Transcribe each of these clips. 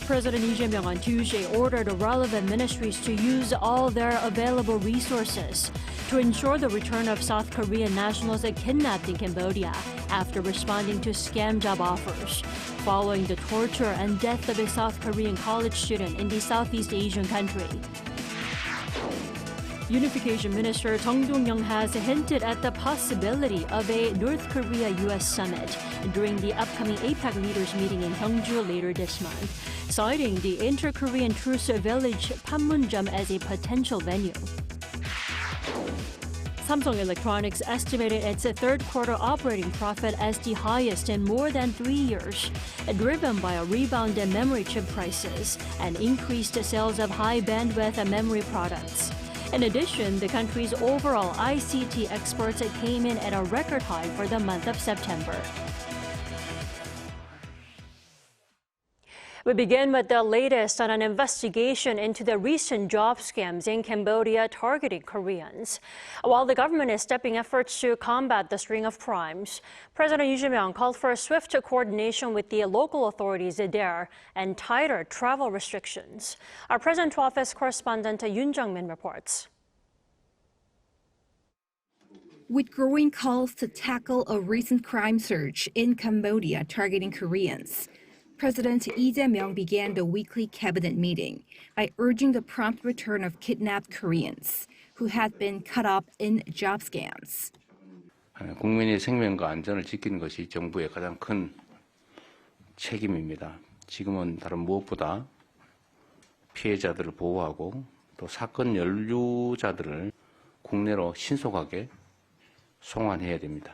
President Lee Jae-myung on Tuesday ordered relevant ministries to use all their available resources to ensure the return of South Korean nationals kidnapped in Cambodia after responding to scam job offers, following the torture and death of a South Korean college student in the Southeast Asian country. Unification Minister Chung Dong-young has hinted at the possibility of a North Korea-U.S. summit during the upcoming APEC leaders meeting in Gyeongju later this month, citing the inter-Korean truce village Panmunjeom as a potential venue. Samsung Electronics estimated its third quarter operating profit as the highest in more than 3 years, driven by a rebound in memory chip prices and increased sales of high-bandwidth memory products. In addition, the country's overall ICT exports came in at a record high for the month of September. We begin with the latest on an investigation into the recent job scams in Cambodia targeting Koreans. While the government is stepping efforts to combat the string of crimes, President Lee Jae-myung called for swift coordination with the local authorities there and tighter travel restrictions. Our President Office correspondent Yoon Jung-min reports. With growing calls to tackle a recent crime surge in Cambodia targeting Koreans, President Lee Jae-myung began the weekly cabinet meeting by urging the prompt return of kidnapped Koreans who had been caught up in job scams. 국민의 생명과 안전을 지키는 것이 정부의 가장 큰 책임입니다. 지금은 다른 무엇보다 피해자들을 보호하고 또 사건 연루자들을 국내로 신속하게 송환해야 됩니다.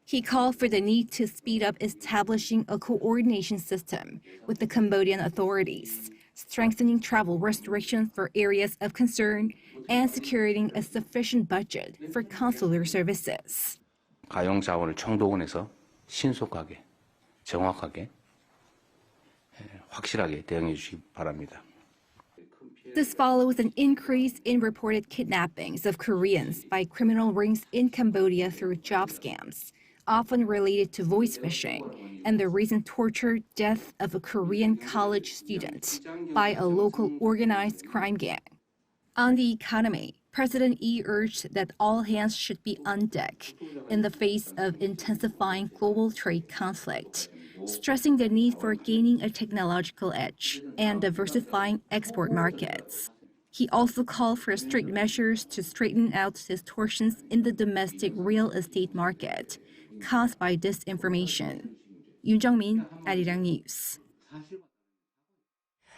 He called for the need to speed up establishing a coordination system with the Cambodian authorities, strengthening travel restrictions for areas of concern, and securing a sufficient budget for consular services. 가용 자원을 총동원해서 신속하게, 정확하게, 확실하게 대응해 주시기 바랍니다. This follows an increase in reported kidnappings of Koreans by criminal rings in Cambodia through job scams, often related to voice phishing, and the recent torture death of a Korean college student by a local organized crime gang. On the economy, President Lee urged that all hands should be on deck in the face of intensifying global trade conflict, stressing the need for gaining a technological edge and diversifying export markets. He also called for strict measures to straighten out distortions in the domestic real estate market caused by disinformation. Yoon Jung-min, Arirang News.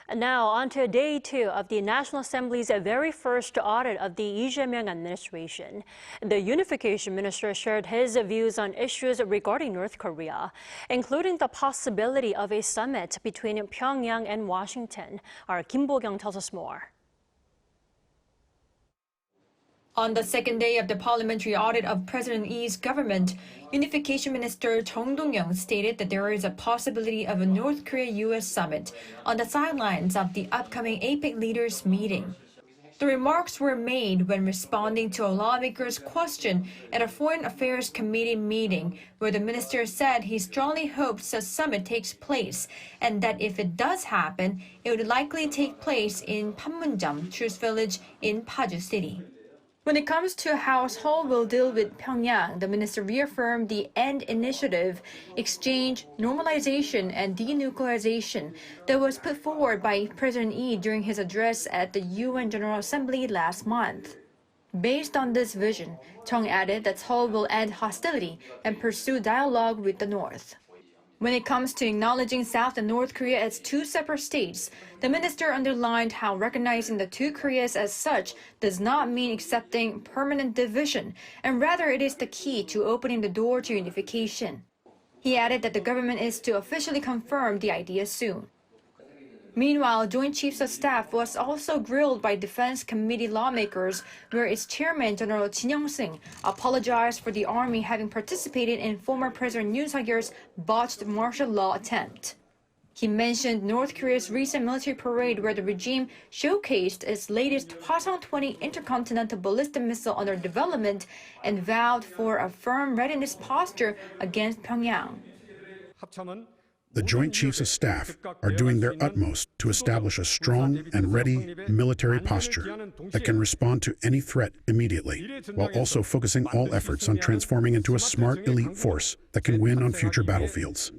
And now on to day 2 of the National Assembly's very first audit of the Lee Jae-myung administration. The Unification Minister shared his views on issues regarding North Korea, including the possibility of a summit between Pyongyang and Washington. Our Kim Bo-kyung tells us more. On the second day of the parliamentary audit of President Lee's government, Unification Minister Chung Dong-young stated that there is a possibility of a North Korea-U.S. summit on the sidelines of the upcoming APEC leaders meeting. The remarks were made when responding to a lawmaker's question at a Foreign Affairs Committee meeting, where the minister said he strongly hopes a summit takes place and that if it does happen, it would likely take place in Panmunjeom, Truce Village in Paju City. When it comes to how Seoul will deal with Pyongyang, the minister reaffirmed the End Initiative, exchange, normalization, and denuclearization that was put forward by President Lee during his address at the UN General Assembly last month. Based on this vision, Chung added that Seoul will end hostility and pursue dialogue with the North. When it comes to acknowledging South and North Korea as two separate states, the minister underlined how recognizing the two Koreas as such does not mean accepting permanent division, and rather it is the key to opening the door to unification. He added that the government is to officially confirm the idea soon. Meanwhile, Joint Chiefs of Staff was also grilled by Defense Committee lawmakers, where its chairman, General Jin Young-sing, apologized for the army having participated in former President Yoon Suk-yeol's botched martial law attempt. He mentioned North Korea's recent military parade where the regime showcased its latest Hwasong-20 intercontinental ballistic missile under development and vowed for a firm readiness posture against Pyongyang. The Joint Chiefs of Staff are doing their utmost to establish a strong and ready military posture that can respond to any threat immediately, while also focusing all efforts on transforming into a smart elite force that can win on future battlefields.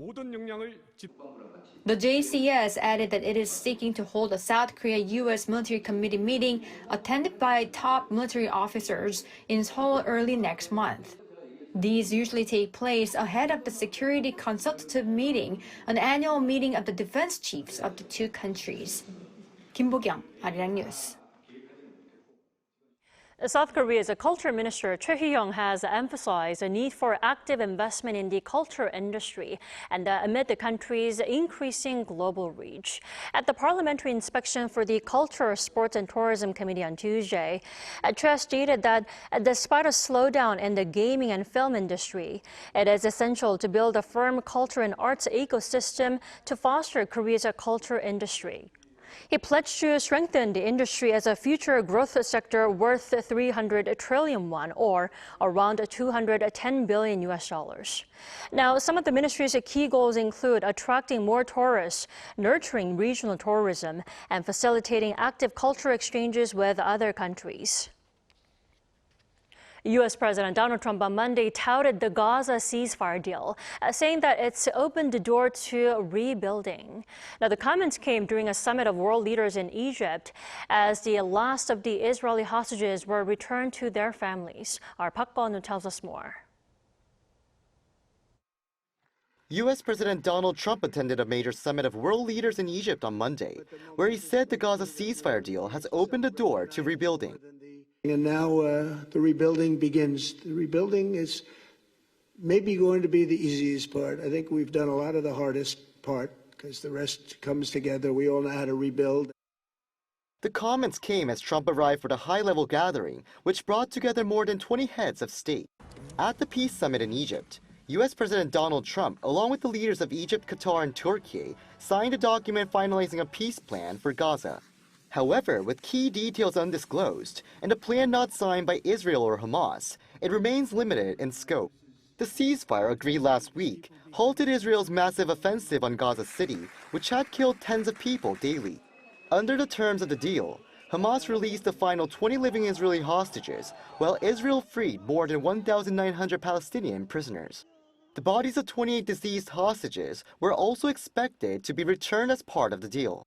The JCS added that it is seeking to hold a South Korea-U.S. military committee meeting attended by top military officers in Seoul early next month. These usually take place ahead of the Security Consultative Meeting, an annual meeting of the defense chiefs of the two countries. Kim Bo-kyung, Arirang News. South Korea's Culture Minister Choi Hee-young has emphasized the need for active investment in the culture industry and amid the country's increasing global reach. At the parliamentary inspection for the Culture, Sports and Tourism Committee on Tuesday, Choi stated that despite a slowdown in the gaming and film industry, it is essential to build a firm culture and arts ecosystem to foster Korea's culture industry. He pledged to strengthen the industry as a future growth sector worth 300 trillion won, or around $210 billion. Now, some of the ministry's key goals include attracting more tourists, nurturing regional tourism, and facilitating active cultural exchanges with other countries. U.S. President Donald Trump on Monday touted the Gaza ceasefire deal, saying that it's opened the door to rebuilding. Now, the comments came during a summit of world leaders in Egypt as the last of the Israeli hostages were returned to their families. Our Park Kwon-woo tells us more. U.S. President Donald Trump attended a major summit of world leaders in Egypt on Monday, where he said the Gaza ceasefire deal has opened the door to rebuilding. And now the rebuilding begins. The rebuilding is maybe going to be the easiest part. I think we've done a lot of the hardest part because the rest comes together. We all know how to rebuild. The comments came as Trump arrived for the high-level gathering, which brought together more than 20 heads of state. At the peace summit in Egypt, U.S. President Donald Trump, along with the leaders of Egypt, Qatar, and Turkey, signed a document finalizing a peace plan for Gaza. However, with key details undisclosed and a plan not signed by Israel or Hamas, it remains limited in scope. The ceasefire agreed last week halted Israel's massive offensive on Gaza City, which had killed tens of people daily. Under the terms of the deal, Hamas released the final 20 living Israeli hostages, while Israel freed more than 1,900 Palestinian prisoners. The bodies of 28 deceased hostages were also expected to be returned as part of the deal.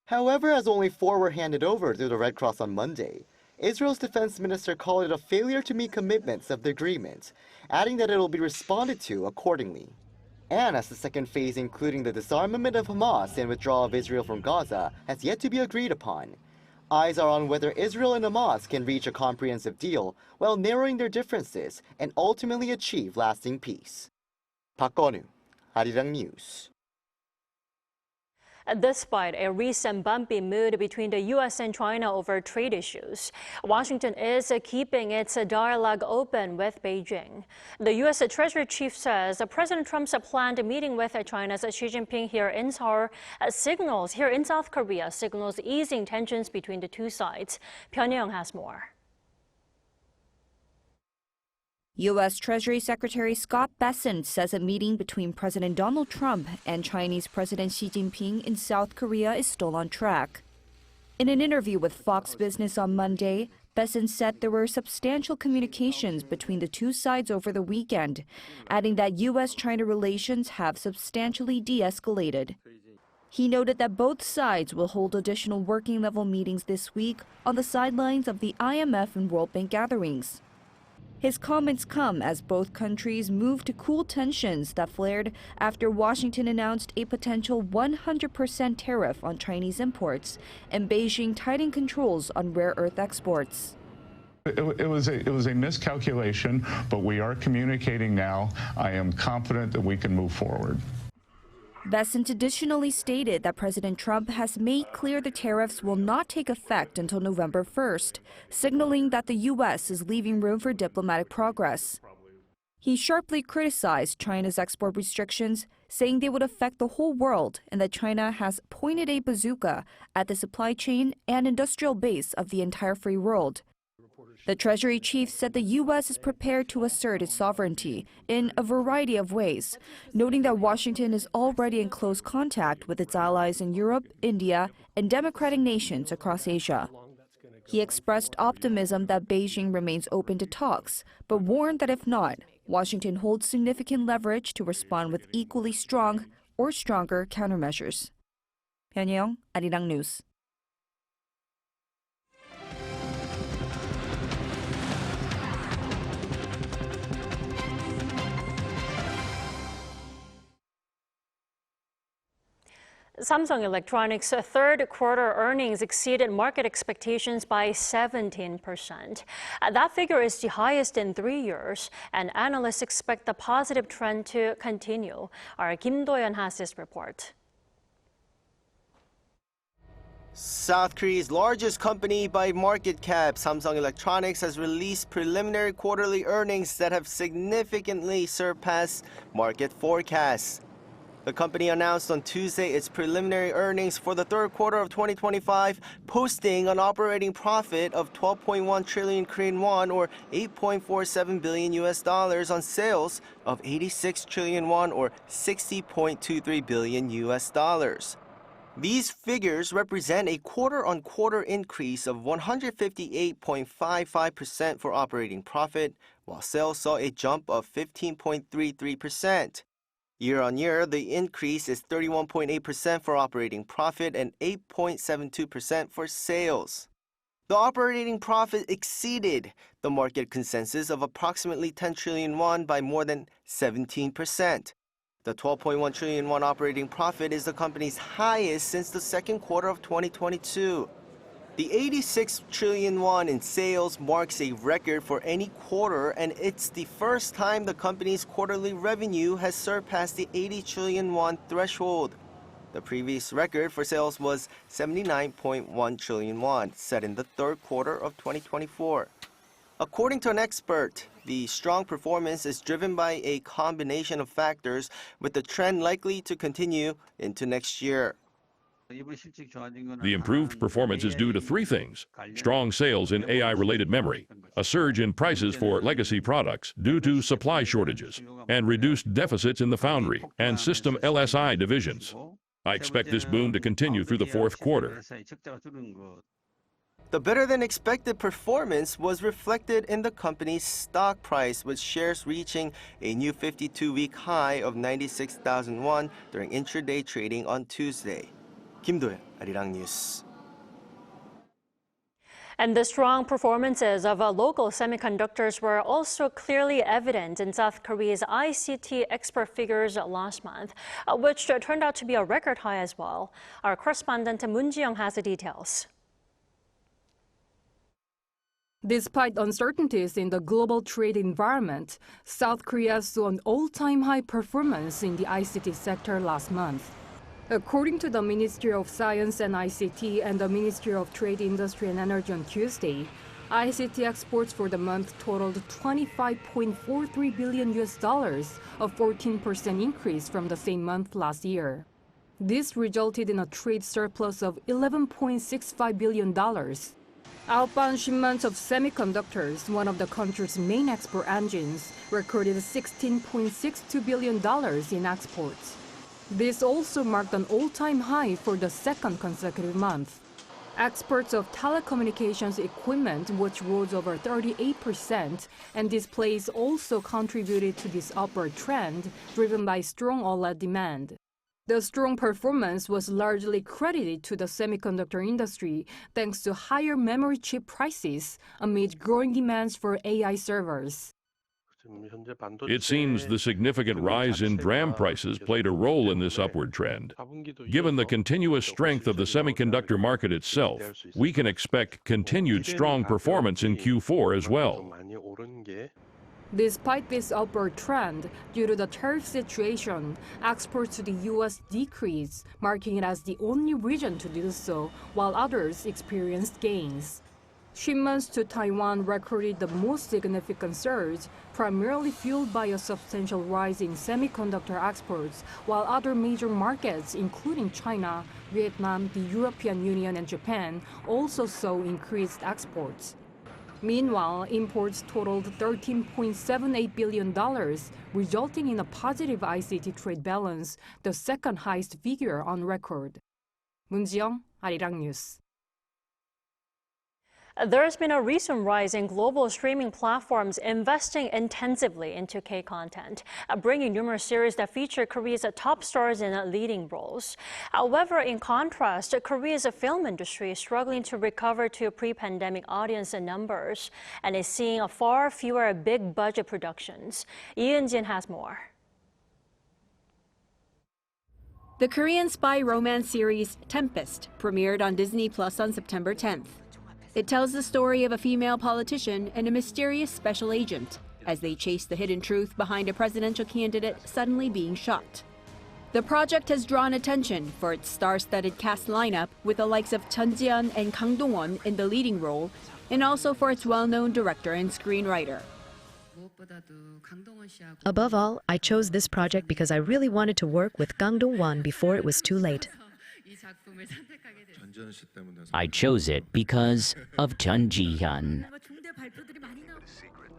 However, as only 4 were handed over to the Red Cross on Monday, Israel's defense minister called it a failure to meet commitments of the agreement, adding that it will be responded to accordingly. And as the second phase, including the disarmament of Hamas and withdrawal of Israel from Gaza, has yet to be agreed upon, eyes are on whether Israel and Hamas can reach a comprehensive deal while narrowing their differences and ultimately achieve lasting peace. Park Kwon-woo, Arirang News. Despite a recent bumpy mood between the U.S. and China over trade issues, Washington is keeping its dialogue open with Beijing. The U.S. Treasury Chief says President Trump's planned meeting with China's Xi Jinping here in Seoul in South Korea signals easing tensions between the two sides. Pyongyang has more. U.S. Treasury Secretary Scott Bessent says a meeting between President Donald Trump and Chinese President Xi Jinping in South Korea is still on track. In an interview with Fox Business on Monday, Bessent said there were substantial communications between the two sides over the weekend, adding that U.S.-China relations have substantially de-escalated. He noted that both sides will hold additional working-level meetings this week on the sidelines of the IMF and World Bank gatherings. His comments come as both countries move to cool tensions that flared after Washington announced a potential 100% tariff on Chinese imports and Beijing tightened controls on rare earth exports. It was a miscalculation, but we are communicating now. I am confident that we can move forward. Bessent additionally stated that President Trump has made clear the tariffs will not take effect until November 1st, signaling that the U.S. is leaving room for diplomatic progress. He sharply criticized China's export restrictions, saying they would affect the whole world and that China has pointed a bazooka at the supply chain and industrial base of the entire free world. The Treasury chief said the U.S. is prepared to assert its sovereignty in a variety of ways, noting that Washington is already in close contact with its allies in Europe, India, and democratic nations across Asia. He expressed optimism that Beijing remains open to talks, but warned that if not, Washington holds significant leverage to respond with equally strong or stronger countermeasures. Panmunjeom, Arirang News. Samsung Electronics' third quarter earnings exceeded market expectations by 17%. That figure is the highest in 3 years, and analysts expect the positive trend to continue. Our Kim Do-yeon has this report. South Korea's largest company by market cap, Samsung Electronics, has released preliminary quarterly earnings that have significantly surpassed market forecasts. The company announced on Tuesday its preliminary earnings for the third quarter of 2025, posting an operating profit of 12.1 trillion Korean won or $8.47 billion on sales of 86 trillion won or $60.23 billion. These figures represent a quarter-on-quarter increase of 158.55% for operating profit, while sales saw a jump of 15.33%. Year-on-year, the increase is 31.8% for operating profit and 8.72% for sales. The operating profit exceeded the market consensus of approximately 10 trillion won by more than 17%. The 12.1 trillion won operating profit is the company's highest since the second quarter of 2022. The 86 trillion won in sales marks a record for any quarter, and it's the first time the company's quarterly revenue has surpassed the 80 trillion won threshold. The previous record for sales was 79.1 trillion won, set in the third quarter of 2024. According to an expert, the strong performance is driven by a combination of factors, with the trend likely to continue into next year. The improved performance is due to three things: strong sales in AI-related memory, a surge in prices for legacy products due to supply shortages, and reduced deficits in the foundry and system LSI divisions. I expect this boom to continue through the fourth quarter. The better-than-expected performance was reflected in the company's stock price, with shares reaching a new 52-week high of 96,000 won during intraday trading on Tuesday. Kim Do-yeon, Arirang News. And the strong performances of local semiconductors were also clearly evident in South Korea's ICT export figures last month, which turned out to be a record high as well. Our correspondent Panmunjeom has the details. Despite uncertainties in the global trade environment, South Korea saw an all-time high performance in the ICT sector last month. According to the Ministry of Science and ICT and the Ministry of Trade, Industry and Energy on Tuesday, ICT exports for the month totaled $25.43 billion, a 14% increase from the same month last year. This resulted in a trade surplus of $11.65 billion. Outbound shipments of semiconductors, one of the country's main export engines, recorded $16.62 billion in exports. This also marked an all-time high for the second consecutive month. Exports of telecommunications equipment, which rose over 38%, and displays also contributed to this upward trend, driven by strong OLED demand. The strong performance was largely credited to the semiconductor industry, thanks to higher memory chip prices amid growing demands for AI servers. It seems the significant rise in DRAM prices played a role in this upward trend. Given the continuous strength of the semiconductor market itself, we can expect continued strong performance in Q4 as well. Despite this upward trend, due to the tariff situation, exports to the U.S. decreased, marking it as the only region to do so, while others experienced gains. Shipments to Taiwan recorded the most significant surge, primarily fueled by a substantial rise in semiconductor exports, while other major markets, including China, Vietnam, the European Union, and Japan, also saw increased exports. Meanwhile, imports totaled $13.78 billion, resulting in a positive ICT trade balance, the second highest figure on record. Panmunjeom, Arirang News. There's been a recent rise in global streaming platforms investing intensively into K-content, bringing numerous series that feature Korea's top stars in leading roles. However, in contrast, Korea's film industry is struggling to recover to pre-pandemic audience numbers and is seeing far fewer big-budget productions. Lee Eun-jin has more. The Korean spy romance series Tempest premiered on Disney Plus on September 10th. It tells the story of a female politician and a mysterious special agent as they chase the hidden truth behind a presidential candidate suddenly being shot. The project has drawn attention for its star-studded cast lineup with the likes of Chun Ji-yeon and Kang Dong-won in the leading role, and also for its well-known director and screenwriter. Above all, I chose this project because I really wanted to work with Kang Dong-won before it was too late. I chose it because of Chun Ji-yeon.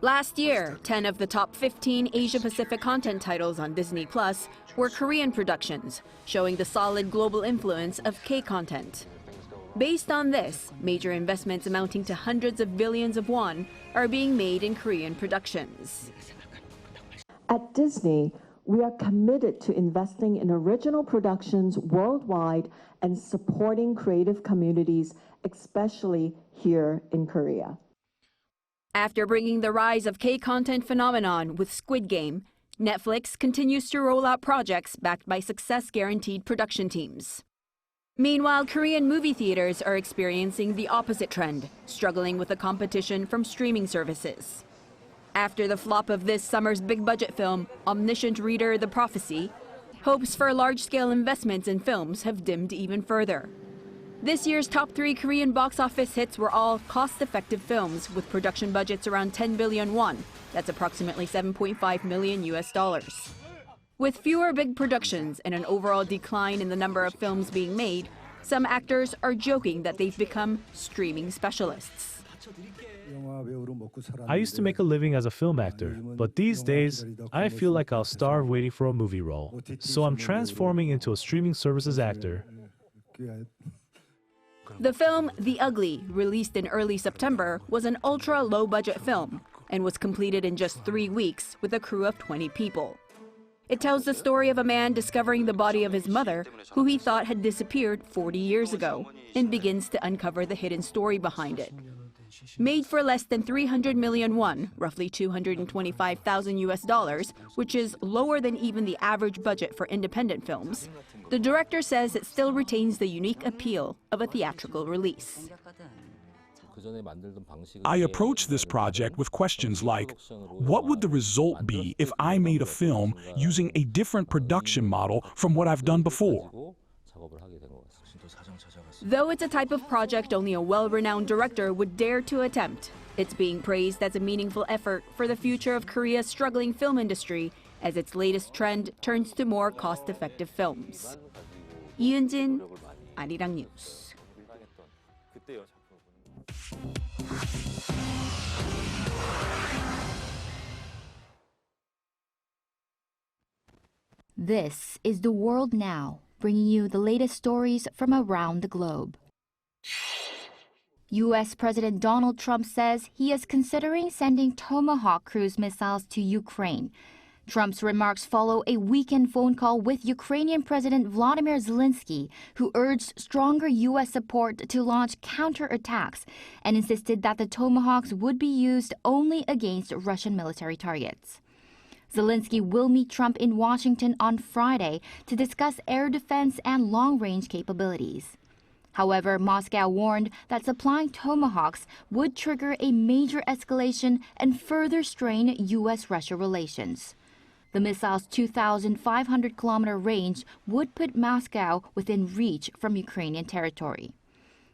Last year, 10 of the top 15 Asia-Pacific content titles on Disney Plus were Korean productions, showing the solid global influence of K-content. Based on this, major investments amounting to hundreds of billions of won are being made in Korean productions. At Disney, we are committed to investing in original productions worldwide and supporting creative communities, especially here in Korea. After bringing the rise of K-content phenomenon with Squid Game, Netflix continues to roll out projects backed by success-guaranteed production teams. Meanwhile, Korean movie theaters are experiencing the opposite trend, struggling with the competition from streaming services. After the flop of this summer's big-budget film, Omniscient Reader: The Prophecy, hopes for large-scale investments in films have dimmed even further. This year's top 3 Korean box office hits were all cost-effective films with production budgets around 10 billion won. That's approximately $7.5 million. With fewer big productions and an overall decline in the number of films being made, some actors are joking that they've become streaming specialists. I used to make a living as a film actor, but these days, I feel like I'll starve waiting for a movie role. So I'm transforming into a streaming services actor. The film The Ugly, released in early September, was an ultra-low-budget film and was completed in just 3 weeks with a crew of 20 people. It tells the story of a man discovering the body of his mother, who he thought had disappeared 40 years ago, and begins to uncover the hidden story behind it. Made for less than 300 million won, roughly $225,000, which is lower than even the average budget for independent films, the director says it still retains the unique appeal of a theatrical release. I approached this project with questions like, what would the result be if I made a film using a different production model from what I've done before? Though it's a type of project only a well-renowned director would dare to attempt, it's being praised as a meaningful effort for the future of Korea's struggling film industry as its latest trend turns to more cost-effective films. Lee Eun-jin, Arirang News. This is The World Now, bringing you the latest stories from around the globe. U.S. President Donald Trump says he is considering sending Tomahawk cruise missiles to Ukraine. Trump's remarks follow a weekend phone call with Ukrainian President Volodymyr Zelensky, who urged stronger U.S. support to launch counterattacks and insisted that the Tomahawks would be used only against Russian military targets. Zelensky will meet Trump in Washington on Friday to discuss air defense and long-range capabilities. However, Moscow warned that supplying Tomahawks would trigger a major escalation and further strain U.S.-Russia relations. The missile's 2,500-kilometer range would put Moscow within reach from Ukrainian territory.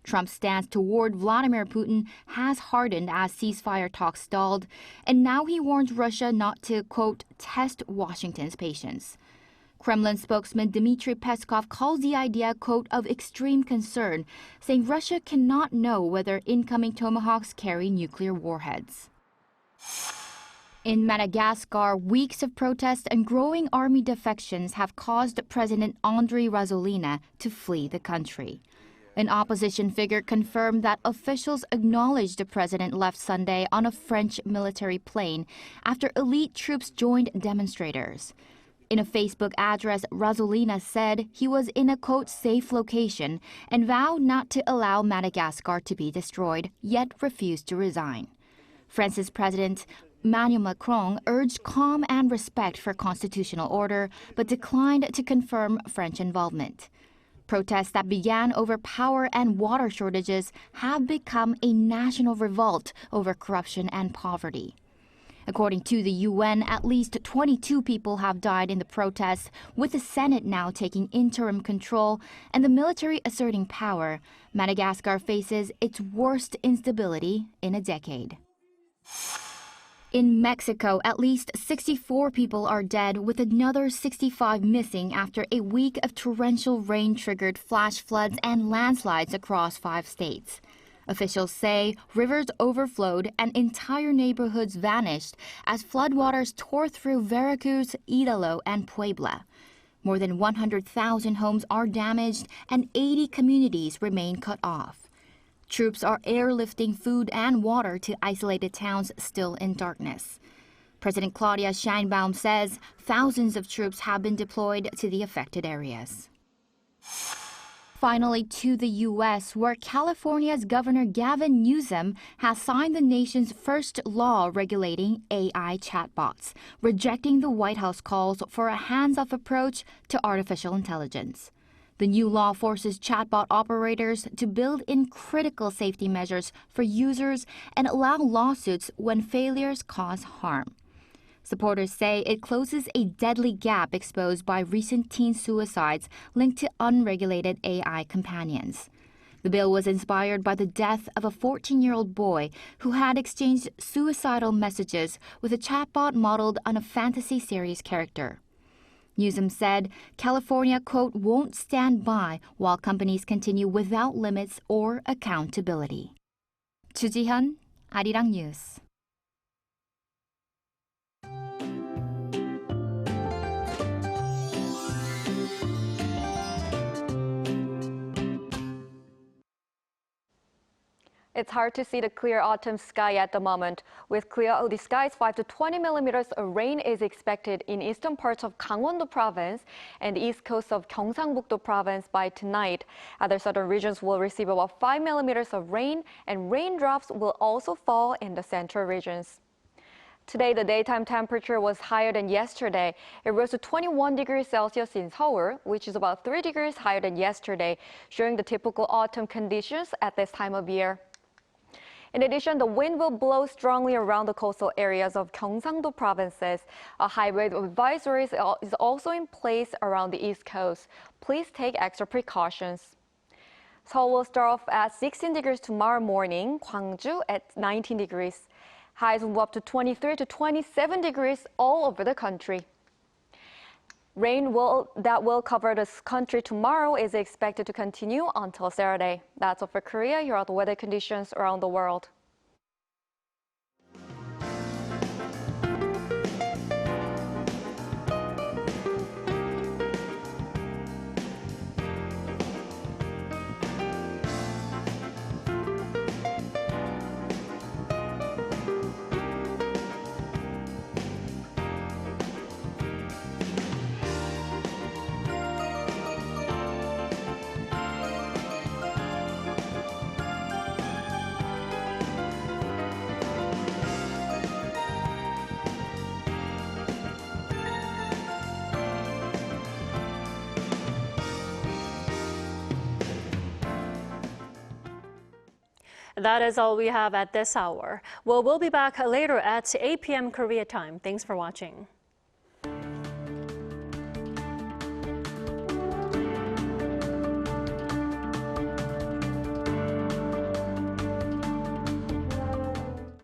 Trump's stance toward Vladimir Putin has hardened as ceasefire talks stalled, and now he warns Russia not to, quote, test Washington's patience. Kremlin spokesman Dmitry Peskov calls the idea, quote, of extreme concern, saying Russia cannot know whether incoming Tomahawks carry nuclear warheads. In Madagascar, weeks of protests and growing army defections have caused President Andry Rajoelina to flee the country. An opposition figure confirmed that officials acknowledged the president left Sunday on a French military plane after elite troops joined demonstrators. In a Facebook address, Rajoelina said he was in a, quote, safe location and vowed not to allow Madagascar to be destroyed, yet refused to resign. France's President Emmanuel Macron urged calm and respect for constitutional order, but declined to confirm French involvement. Protests that began over power and water shortages have become a national revolt over corruption and poverty. According to the UN, at least 22 people have died in the protests, with the Senate now taking interim control and the military asserting power. Madagascar faces its worst instability in a decade. In Mexico, at least 64 people are dead, with another 65 missing after a week of torrential rain triggered flash floods and landslides across 5 states. Officials say rivers overflowed and entire neighborhoods vanished as floodwaters tore through Veracruz, Idalo, and Puebla. More than 100,000 homes are damaged and 80 communities remain cut off. Troops are airlifting food and water to isolated towns still in darkness. President Claudia Sheinbaum says thousands of troops have been deployed to the affected areas. Finally, to the U.S., where California's Governor Gavin Newsom has signed the nation's first law regulating AI chatbots, rejecting the White House calls for a hands-off approach to artificial intelligence. The new law forces chatbot operators to build in critical safety measures for users and allow lawsuits when failures cause harm. Supporters say it closes a deadly gap exposed by recent teen suicides linked to unregulated AI companions. The bill was inspired by the death of a 14-year-old boy who had exchanged suicidal messages with a chatbot modeled on a fantasy series character. Newsom said California, quote, won't stand by while companies continue without limits or accountability. Chu Ji-hyun, Arirang News. It's hard to see the clear autumn sky at the moment. With clear skies, 5 to 20 millimeters of rain is expected in eastern parts of Gangwon-do province and the east coast of Gyeongsang-buk-do province by tonight. Other southern regions will receive about 5 millimeters of rain, and raindrops will also fall in the central regions. Today, the daytime temperature was higher than yesterday. It rose to 21 degrees Celsius in Seoul, which is about 3 degrees higher than yesterday, showing the typical autumn conditions at this time of year. In addition, the wind will blow strongly around the coastal areas of Gyeongsang-do provinces. A high wave advisory is also in place around the east coast. Please take extra precautions. Seoul will start off at 16 degrees tomorrow morning, Gwangju at 19 degrees. Highs will go up to 23 to 27 degrees all over the country. Rain that will cover the country tomorrow is expected to continue until Saturday. That's all for Korea. Here are the weather conditions around the world. That is all we have at this hour. We'll be back later at 8 p.m. Korea time. Thanks for watching.